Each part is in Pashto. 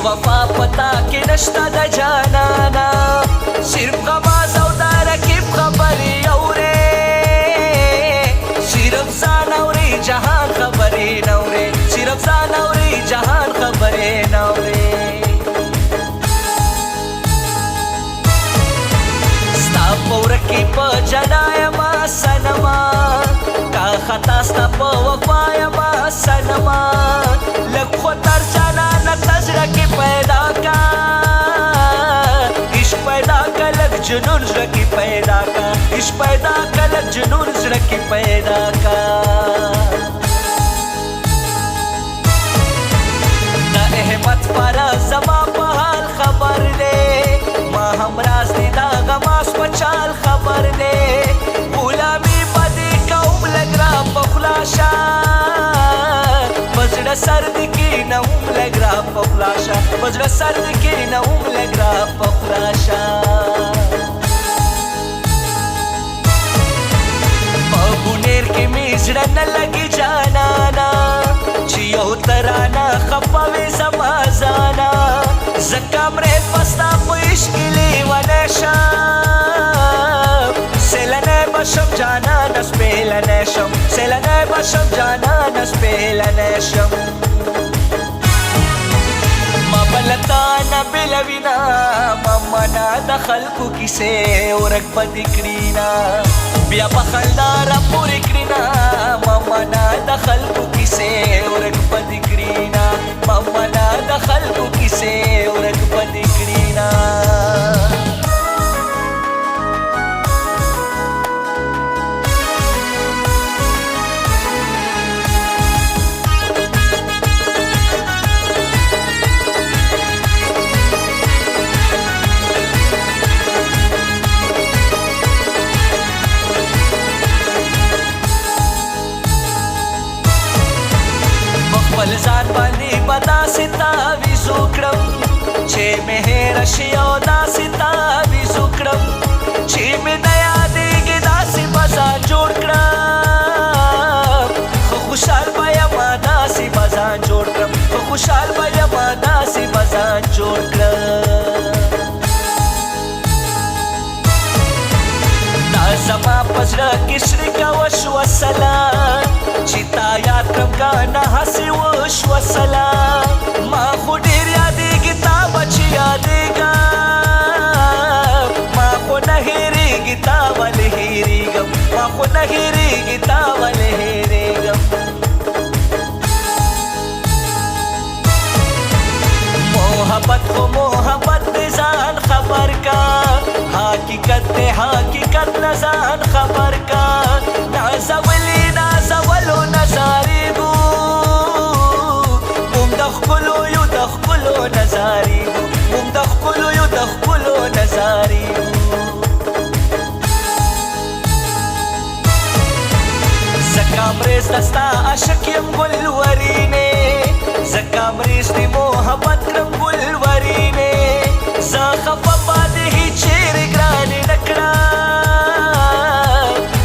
وفا پتا کې نشته د جانانا صرف غماز او د رقیب خبرې اورې صرف ځان اورې جهان خبرې نه اورې صرف ځان اورې جهان خبرې نه اورې ستا په ورکې په جنا یما سنما کا خطا ستا په وفا یما سنما لږ خو تر جانانه ته زړه کې پیدا کا عشق پیدا کا لږ جنون زړه کې پیدا کا عشق پیدا کا لږ جنون زړه کې پیدا کا د احمد پر زما په حال خبر دی ما هم راز دی دا غماس په چال خبر دی غلامي بدې کوم لږ را په خوله شه په زړه سرد کې نه هم لږ را په خوله شه په زړه سرد کې نه هم لږ را په خوله شه په بونیر کې مې زړه نه لګي جانانا چې یو ترانه خفه وي زما ځانا ځکه مرې پستا په عشق کې لیونی شم سیلنی به شم جانانه سپیلنی شم سیلنی به شم جانانه سپیلنی شم ما بلتا نه بېلوینا ما منا د خلکو کیسې ورک بدې کړینا بیا په خندا راپورې کړینا ما منا د خلکو کیسې ورک بدې کړینا ما منا د خلکو کیسې ورک بدې کړینا خپل ځان باندې به داسې تعویض وکړم چې مې هېره شي او داسې تعویض وکړم چې مې نه یادېږي داسې به ځان جوړ کړم ښه خوشحال به یمه داسې به ځان جوړ کړم ښه خوشحال به یمه داسې به ځان جوړ کړم دا زما په زړه کې شریکه وشوه سلام چې تا یاد کړم کنه هسې وشوه سلام ما خو ډېر یادېږي تا به چې یادېږم ما خو نه هېرېږي تا ولې هېرېږم ما خو نه هېرېږي تا ولې هېرېږم محبت خو محبت دې ځان خبر کا حقیقت دې حقیقت نه ځان خبر کا نازولي نازولو نظارېږو موږ د ښکلو یو د ښکلو نظارېږو موږ د ښکلو یو د ښکلو نظارېږو زکه مریض د ستا عاشق یم ګلورینې زکه مریض دې محبت کړم ګلورینې زه خفه پاتې هېڅ چیرې ګرانې نه کړم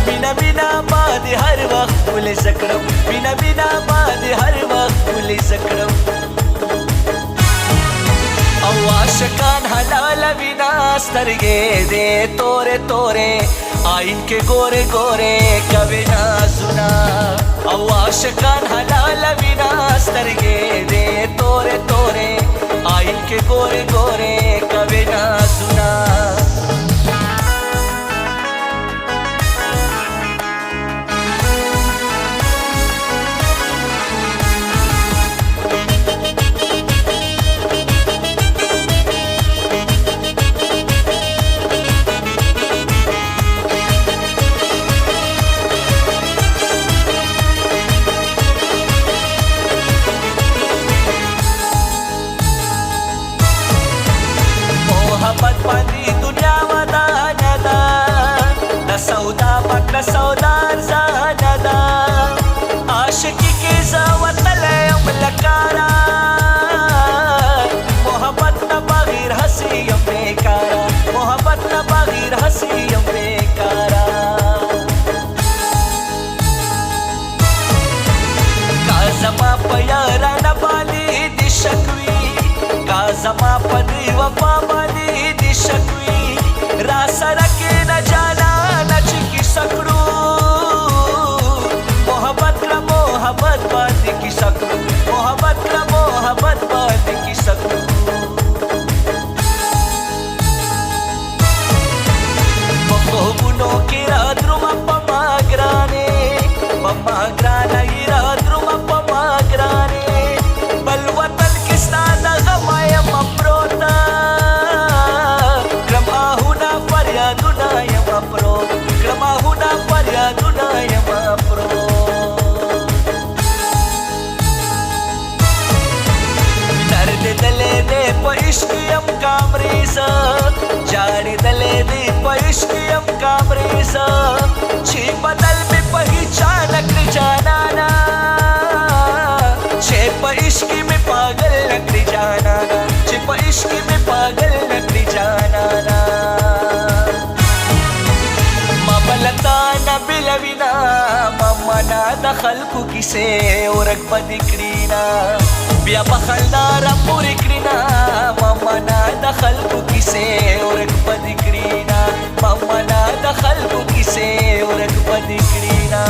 مینه مینه ما دې هر وخت ولې زه کړم مینه مینه ما دې هر وخت ولې زه کړم او عاشقان حلالوي نا سترګې دې تورې تورې آئین کې ګورې ګورې کوي نازونه او عاشقان حلالوي نا سترګې دې تورې تورې آئین کې ګورې ګورې کوي نازونه محبت باندې دنیا ودانه ده د سودا پک د سودا ارزانه ده عاشقي کې زه وتلی یم لکاره محبت نه بغیر هسې یم بېکاره محبت نه بغیر هسې یم بېکاره کا زما په یارانه باندې دې شک وي کا की सकूं मोहब्बत बात की सकूं Pagkuhuno kira druma pamagrane Pamagrana ira druma pamagrane Balwatan kisnana gamaya maprota Gramahuna faryaduna ya mapro Gramahuna faryaduna ya mapro Dard dale de pa ishqiyam kamrisa Jad dale de pa ishqiyam kamrisa Chi badal me pahichanak janana Che pa ishqi me pagal nakri janana Che pa ishqi me pagal nakri janana Mabalata na bilavina Mama na dakhal ko kise Urag pa dikrina Biya bakal na rampurikrina Mama na dakhal ko kise Urag pa dikrina Mama na dakhal ko kise Urag pa dikrina